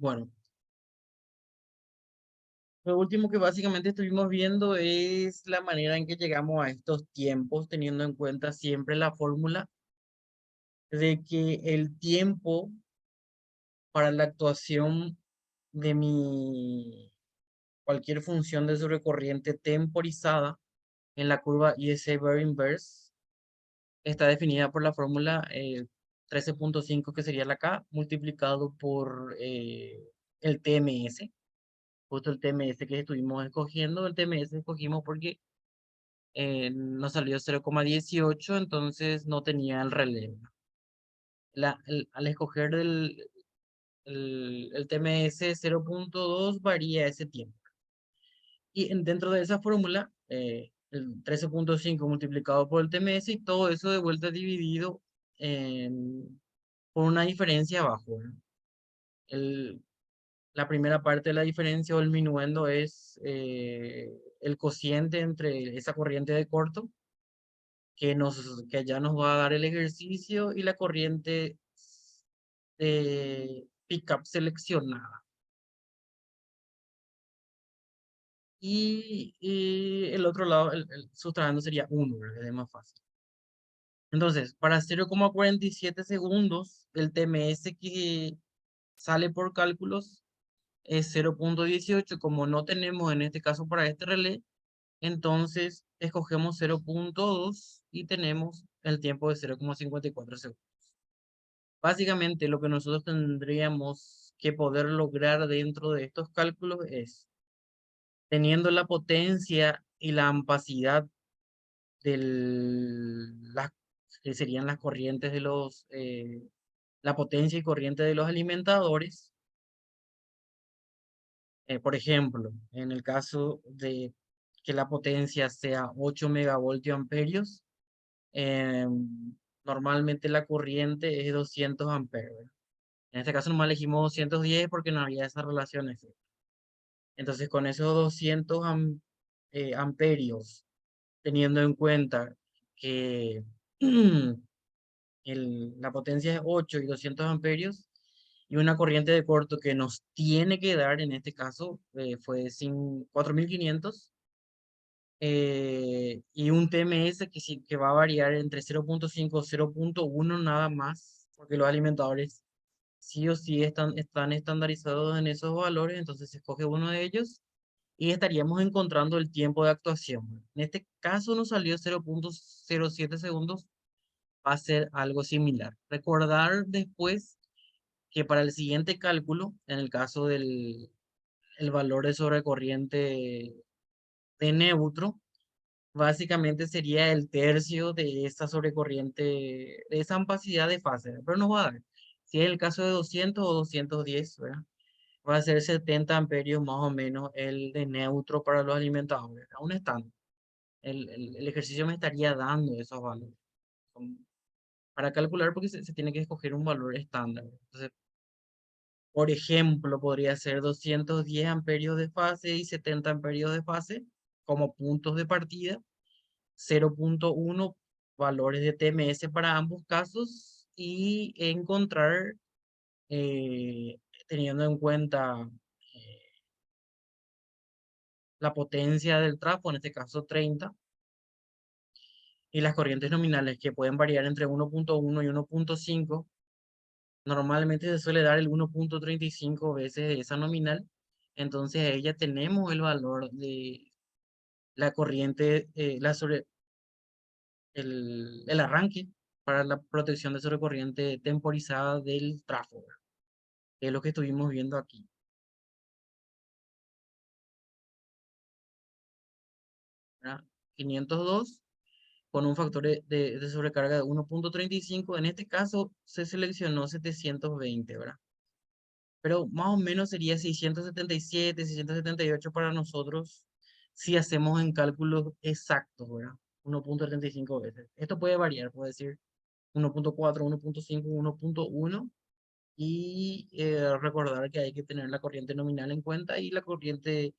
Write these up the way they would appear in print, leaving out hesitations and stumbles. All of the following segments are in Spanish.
Bueno, lo último que básicamente estuvimos viendo es la manera en que llegamos a estos tiempos, teniendo en cuenta siempre la fórmula de que el tiempo para la actuación de cualquier función de sobrecorriente temporizada en la curva ISA-Bear inverse está definida por la fórmula 13.5, que sería la K, multiplicado por el TMS. Justo el TMS que estuvimos escogiendo, el TMS escogimos porque nos salió 0,18, entonces no tenía el relevo. Al escoger el TMS 0.2 varía ese tiempo. Y dentro de esa fórmula, el 13.5 multiplicado por el TMS y todo eso de vuelta dividido por una diferencia abajo, ¿no? El, la primera parte de la diferencia o el minuendo es el cociente entre esa corriente de corto que ya nos va a dar el ejercicio y la corriente de pickup seleccionada. Y el otro lado, el sustrayendo sería 1, ¿verdad? Es más fácil. Entonces, para 0,47 segundos, el TMS que sale por cálculos es 0.18. Como no tenemos en este caso para este relé, entonces escogemos 0.2 y tenemos el tiempo de 0,54 segundos. Básicamente lo que nosotros tendríamos que poder lograr dentro de estos cálculos es, teniendo la potencia y la amplicidad de las que serían las corrientes de la potencia y corriente de los alimentadores. Por ejemplo, en el caso de que la potencia sea 8 megavoltios amperios, eh, normalmente la corriente es 200 amperios, ¿verdad? En este caso nomás elegimos 210 porque no había esas relaciones. Entonces, con esos 200 amperios, teniendo en cuenta que la potencia es 8 y 200 amperios, y una corriente de corto que nos tiene que dar, en este caso, fue 4.500, y un TMS que, sí, que va a variar entre 0.5 y 0.1 nada más, porque los alimentadores sí o sí están estandarizados en esos valores, entonces se escoge uno de ellos y estaríamos encontrando el tiempo de actuación. En este caso nos salió 0.07 segundos, va a ser algo similar. Recordar después que para el siguiente cálculo, en el caso del el valor de sobrecorriente de neutro, básicamente sería el tercio de esta sobrecorriente, de esa amplicidad de fase, pero nos va a dar, si es el caso de 200 o 210, ¿verdad? Va a ser 70 amperios más o menos el de neutro para los alimentadores. Aún están. El ejercicio me estaría dando esos valores. Para calcular, porque se tiene que escoger un valor estándar. Entonces, por ejemplo, podría ser 210 amperios de fase y 70 amperios de fase como puntos de partida, 0.1 valores de TMS para ambos casos y encontrar, eh, teniendo en cuenta la potencia del trafo, en este caso 30, y las corrientes nominales que pueden variar entre 1.1 y 1.5. Normalmente se suele dar el 1.35 veces esa nominal, entonces ahí ya tenemos el valor de la corriente, el arranque para la protección de sobrecorriente temporizada del tráfico, que es lo que estuvimos viendo aquí, ¿verdad? 502 con un factor de sobrecarga de 1.35. En este caso se seleccionó 720, ¿verdad? Pero más o menos sería 677, 678 para nosotros si hacemos en cálculos exactos, ¿verdad? 1.35 veces. Esto puede variar, puede decir 1.4, 1.5, 1.1. Y recordar que hay que tener la corriente nominal en cuenta y la corriente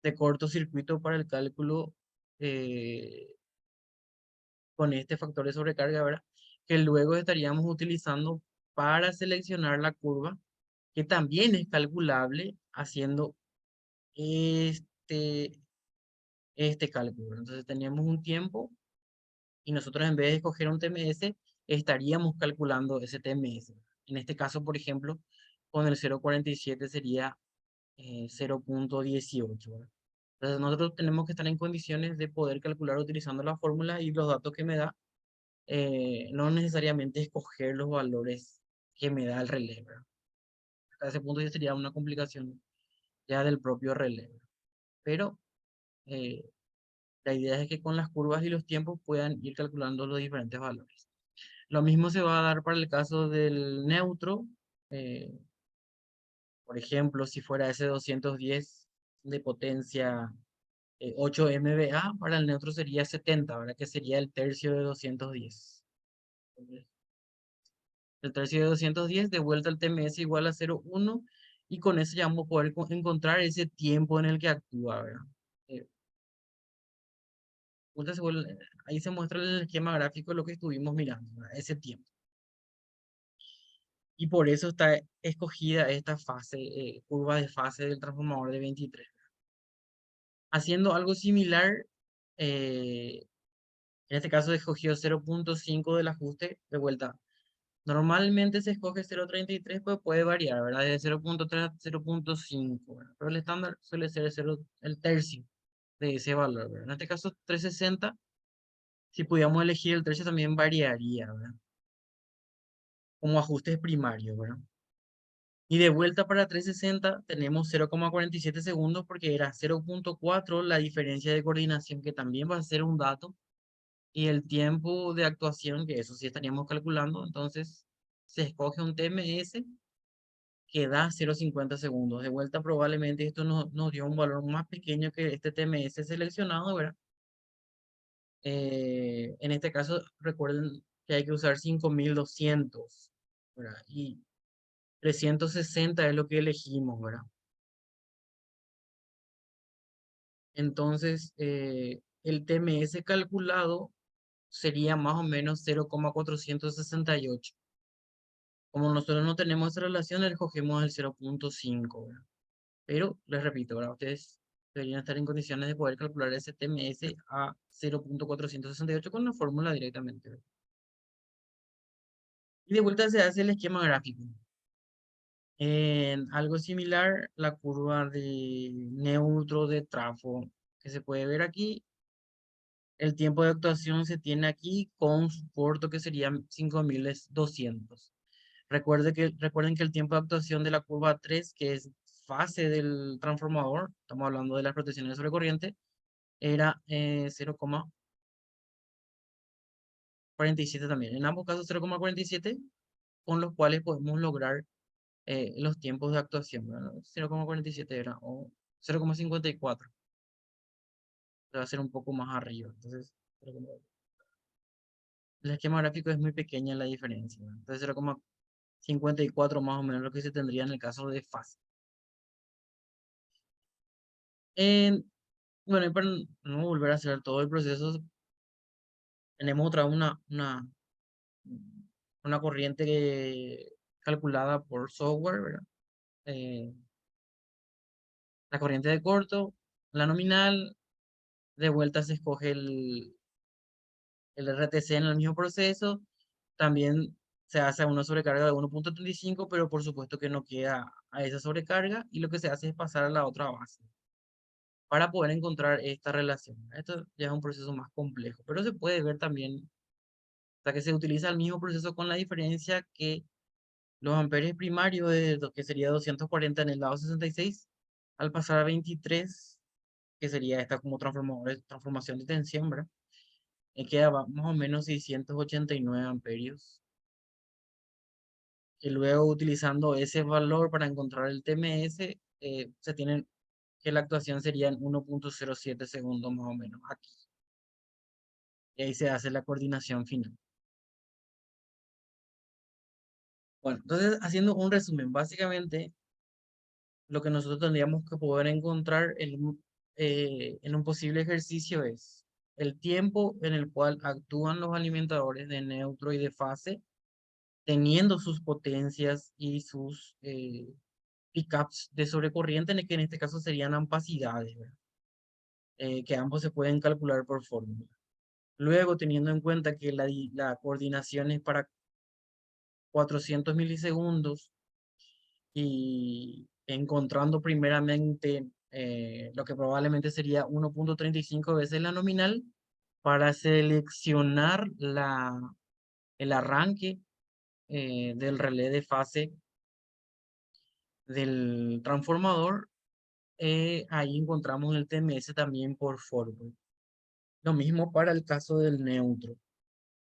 de cortocircuito para el cálculo, eh, con este factor de sobrecarga, ¿verdad? Que luego estaríamos utilizando para seleccionar la curva que también es calculable haciendo este, este cálculo. Entonces tenemos un tiempo y nosotros en vez de escoger un TMS, estaríamos calculando ese TMS. En este caso, por ejemplo, con el 0,47 sería 0,18, ¿verdad? Entonces nosotros tenemos que estar en condiciones de poder calcular utilizando la fórmula y los datos que me da, no necesariamente escoger los valores que me da el relé, ¿verdad? Hasta ese punto ya sería una complicación ya del propio relé. Pero eh, la idea es que con las curvas y los tiempos puedan ir calculando los diferentes valores. Lo mismo se va a dar para el caso del neutro. eh, por ejemplo, si fuera ese 210 de potencia 8 MVA, para el neutro sería 70, ¿verdad? Que sería el tercio de 210. El tercio de 210 de vuelta al TMS igual a 0,1 y con eso ya vamos a poder encontrar ese tiempo en el que actúa, ¿verdad? Eh, ahí se muestra el esquema gráfico de lo que estuvimos mirando, ¿verdad? Ese tiempo. Y por eso está escogida esta fase, curva de fase del transformador de 23. Haciendo algo similar, en este caso escogió 0,5 del ajuste de vuelta. Normalmente se escoge 0,33, pues puede variar, ¿verdad? De 0,3 a 0,5, ¿verdad? Pero el estándar suele ser el tercio de ese valor, ¿verdad? En este caso 360, si pudiéramos elegir el tercio también variaría, ¿verdad? Como ajustes primarios, ¿verdad? Y de vuelta para 360 tenemos 0,47 segundos porque era 0,4 la diferencia de coordinación, que también va a ser un dato, y el tiempo de actuación, que eso sí estaríamos calculando. Entonces se escoge un TMS que da 0,50 segundos. De vuelta probablemente esto nos dio un valor más pequeño que este TMS seleccionado, ¿verdad? En este caso recuerden que hay que usar 5200, ¿verdad? Y 360 es lo que elegimos, ¿verdad? Entonces, el TMS calculado sería más o menos 0,468. Como nosotros no tenemos esa relación, le escogemos el 0,5, ¿verdad? Pero, les repito, ¿verdad? Ustedes deberían estar en condiciones de poder calcular ese TMS a 0,468 con la fórmula directamente, ¿verdad? Y de vuelta se hace el esquema gráfico. En algo similar, la curva de neutro de trafo que se puede ver aquí. El tiempo de actuación se tiene aquí con su corto, que serían 5200. Recuerden que el tiempo de actuación de la curva 3, que es fase del transformador, estamos hablando de las protecciones sobre corriente, era 0,47 también. En ambos casos 0,47, con los cuales podemos lograr los tiempos de actuación, ¿verdad? 0,47 era, o 0,54. Va a ser un poco más arriba. Entonces, el esquema gráfico es muy pequeña la diferencia, ¿verdad? Entonces 0,54 más o menos lo que se tendría en el caso de fase. En- bueno, y para no volver a hacer todo el proceso, tenemos una corriente calculada por software, ¿verdad? Eh, la corriente de corto, la nominal, de vuelta se escoge el RTC en el mismo proceso. También se hace una sobrecarga de 1,35, pero por supuesto que no queda a esa sobrecarga, y lo que se hace es pasar a la otra base para poder encontrar esta relación. Esto ya es un proceso más complejo, pero se puede ver también, o sea, que se utiliza el mismo proceso con la diferencia que los amperes primarios, de lo que sería 240 en el lado 66, al pasar a 23, que sería esta como transformación de tensión, ¿verdad? Queda más o menos 689 amperios. Y luego, utilizando ese valor para encontrar el TMS, se tienen que la actuación sería en 1,07 segundos más o menos aquí. Y ahí se hace la coordinación final. Bueno, entonces, haciendo un resumen, básicamente lo que nosotros tendríamos que poder encontrar en un posible ejercicio es el tiempo en el cual actúan los alimentadores de neutro y de fase, teniendo sus potencias y sus pickups de sobrecorriente, que en este caso serían ampacidades, ¿verdad? Que ambos se pueden calcular por fórmula. Luego, teniendo en cuenta que la coordinación es para 400 milisegundos y encontrando primeramente lo que probablemente sería 1.35 veces la nominal, para seleccionar el arranque del relé de fase del transformador, ahí encontramos el TMS también por fórmula. Lo mismo para el caso del neutro.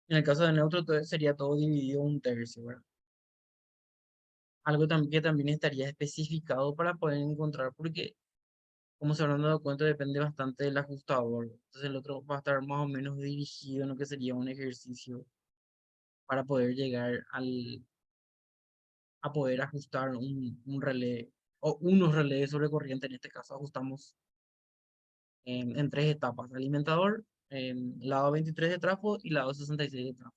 En el caso del neutro sería todo dividido un tercio, ¿verdad? Algo también que también estaría especificado para poder encontrar, porque como se habrán dado cuenta, depende bastante del ajustador. Entonces el otro va a estar más o menos dirigido en lo que sería un ejercicio para poder llegar a poder ajustar un relé o unos relés sobre corriente. En este caso ajustamos en tres etapas: alimentador, lado 23 de trafo y lado 66 de trafo.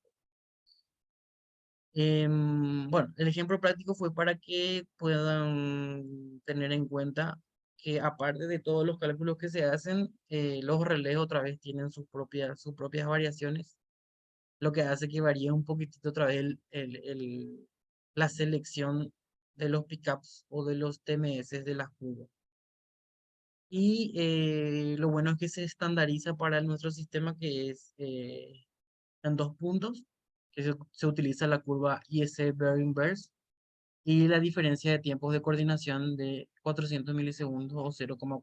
Bueno, el ejemplo práctico fue para que puedan tener en cuenta que, aparte de todos los cálculos que se hacen, los relés otra vez tienen sus propias variaciones, lo que hace que varíe un poquitito otra vez la selección de los pickups o de los TMS de las curvas. Y lo bueno es que se estandariza para nuestro sistema, que es en 2 puntos, que se utiliza la curva IS Bear Inverse, y la diferencia de tiempos de coordinación de 400 milisegundos o 0,4